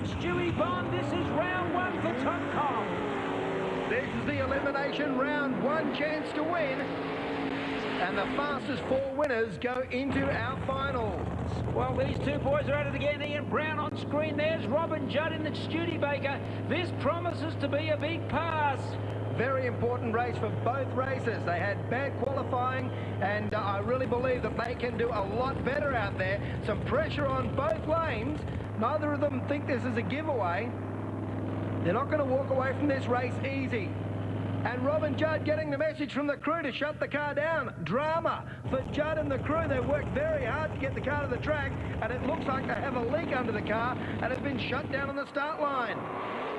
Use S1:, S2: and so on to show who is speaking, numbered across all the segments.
S1: Stewie Bond. This is round one for Tom Kong.
S2: This is the elimination round, one chance to win. And the fastest four winners go into our finals.
S1: Well, these two boys are at it again. Ian Brown on screen. There's Robin Judd in the Studebaker. This promises to be a big pass.
S2: Very important race for both races. They had bad qualifying, and I really believe that they can do a lot better out there. Some pressure on both lanes. Neither of them think this is a giveaway. They're not going to walk away from this race easy. And Robin Judd getting the message from the crew to shut the car down. Drama for Judd and the crew. They worked very hard to get the car to the track, and it looks like they have a leak under the car and have been shut down on the start line.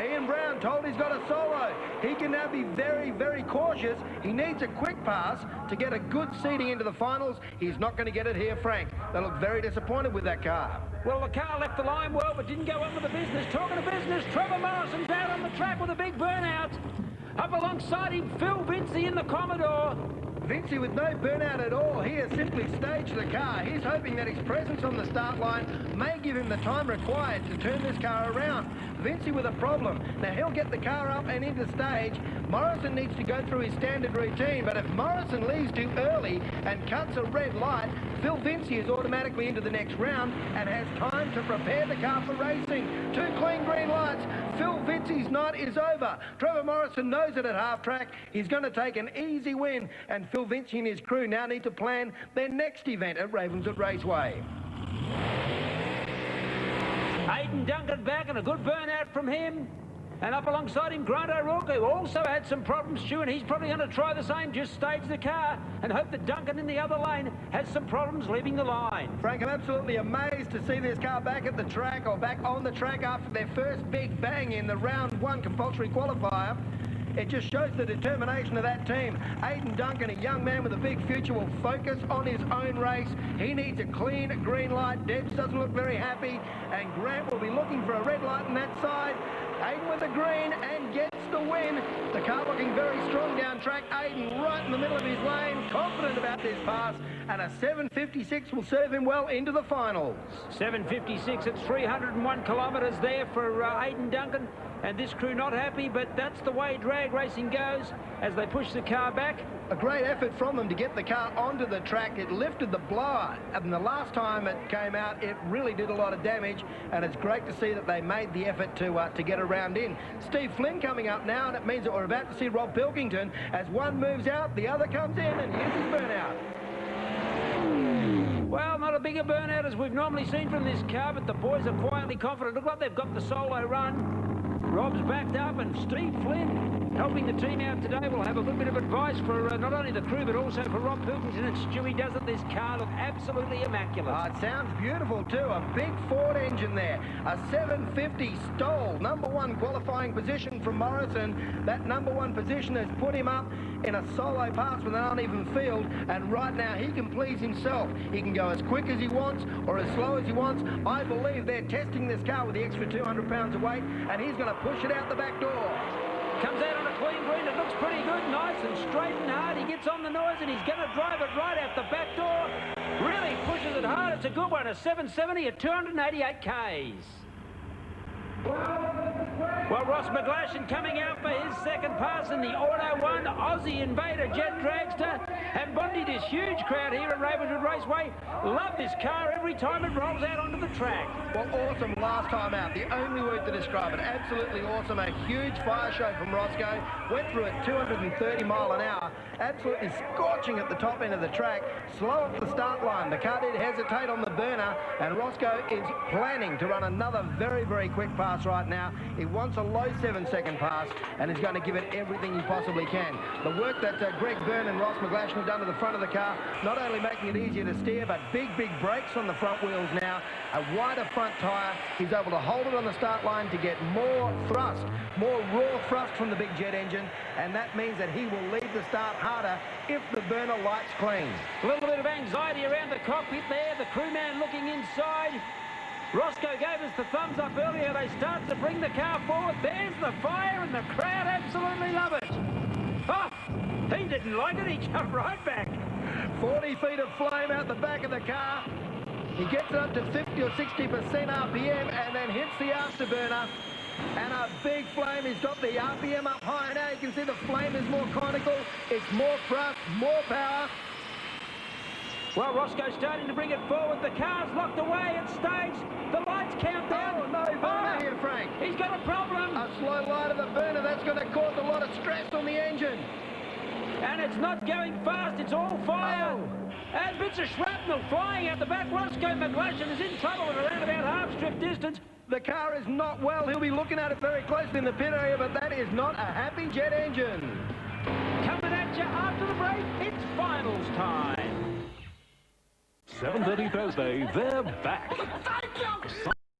S2: Ian Brown told he's got a solo. He can now be very, very cautious. He needs a quick pass to get a good seeding into the finals. He's not going to get it here, Frank. They look very disappointed with that car.
S1: Well, the car left the line well, but didn't go on with the business. Talking of business, Trevor Morrison's out on the track with a big burnout. Up alongside him, Phil Vincey in the Commodore.
S2: Vincey with no burnout at all. He has simply staged the car. He's hoping that his presence on the start line may give him the time required to turn this car around. Vincey with a problem. Now he'll get the car up and into stage. Morrison needs to go through his standard routine, but if Morrison leaves too early and cuts a red light, Phil Vincey is automatically into the next round and has time to prepare the car for racing. Two clean green lights. Phil Vincey's night is over. Trevor Morrison knows it at half track. He's going to take an easy win, and Phil Vincey and his crew now need to plan their next event at Ravenswood Raceway.
S1: Aidan Duncan back and a good burnout from him. And up alongside him, Grant O'Rourke, who also had some problems, Stu, and he's probably going to try the same, just stage the car and hope that Duncan in the other lane has some problems leaving the line.
S2: Frank, I'm absolutely amazed to see this car back at the track, or back on the track after their first big bang in the round one compulsory qualifier. It just shows the determination of that team. Aidan Duncan, a young man with a big future, will focus on his own race. He needs a clean green light. Debs doesn't look very happy, and Grant will be looking for a red light on that side. Aidan with the green and gets the win. The car looking very strong down track. Aidan right in the middle of his lane, confident about this pass, and a 7.56 will serve him well into the finals.
S1: 7.56 at 301 kilometres there for Aidan Duncan. And this crew not happy, but that's the way drag racing goes as they push the car back.
S2: A great effort from them to get the car onto the track. It lifted the blower, and the last time it came out, it really did a lot of damage, and it's great to see that they made the effort to get around in. Steve Flynn coming up now, and it means that we're about to see Rob Pilkington. As one moves out, the other comes in, and here's his burnout.
S1: Well, not a bigger burnout as we've normally seen from this car, but the boys are quietly confident. Look like they've got the solo run. Rob's backed up, and Steve Flynn helping the team out today. Will have a little bit of advice for not only the crew, but also for Rob Pilkington. And Stewie doesn't this car look absolutely immaculate.
S2: It sounds beautiful too. A big Ford engine there. A 750 Stoll. Number one qualifying position from Morrison. That number one position has put him up in a solo pass with an uneven field, and right now he can please himself. He can go as quick as he wants or as slow as he wants. I believe they're testing this car with the extra 200 pounds of weight, and he's going to push it out the back door.
S1: Comes out on a clean green. It looks pretty good, nice and straight and hard. He gets on the noise, and he's going to drive it right out the back door. Really pushes it hard. It's a good one, a 770 at 288 Ks. Well, Rosco McGlashan coming out for his second pass in the Auto 1 Aussie Invader Jet Dragster. And Bondi, this huge crowd here at Ravenswood Raceway, love this car every time it rolls out onto the track.
S2: Well, awesome last time out. The only word to describe it. Absolutely awesome. A huge fire show from Rosco. Went through at 230 mile an hour. Absolutely scorching at the top end of the track. Slow at the start line. The car did hesitate on the burner, and Rosco is planning to run another very, very quick pass right now. He wants a low 7-second pass, and he's going to give it everything he possibly can. The work that Greg Byrne and Rosco McGlashan have done to the front of the car, not only making it easier to steer, but big brakes on the front wheels now, a wider front tyre. He's able to hold it on the start line to get more thrust, more raw thrust from the big jet engine, and that means that he will leave the start harder if the burner lights clean.
S1: A little bit of anxiety around the cockpit there, the crewman looking inside. Rosco gave us the thumbs up earlier. They start to bring the car forward. There's the fire, and the crowd absolutely love it. Oh, he didn't like it. He jumped right back.
S2: 40 feet of flame out the back of the car. He gets it up to 50 or 60% RPM and then hits the afterburner. And a big flame. He's got the RPM up high now. You can see the flame is more conical. It's more thrust, more power.
S1: Well, Roscoe's starting to bring it forward. The car's locked away. It stays. The lights count down.
S2: Oh, no burner here, Frank.
S1: He's got a problem.
S2: A slow light of the burner. That's going to cause a lot of stress on the engine.
S1: And it's not going fast. It's all fire.
S2: Oh.
S1: And bits of shrapnel flying out the back. Rosco McGlashan is in trouble at around about half-strip distance.
S2: The car is not well. He'll be looking at it very closely in the pit area, but that is not a happy jet engine.
S1: Coming at you after the break. It's finals time.
S3: 7:30 Thursday, they're back.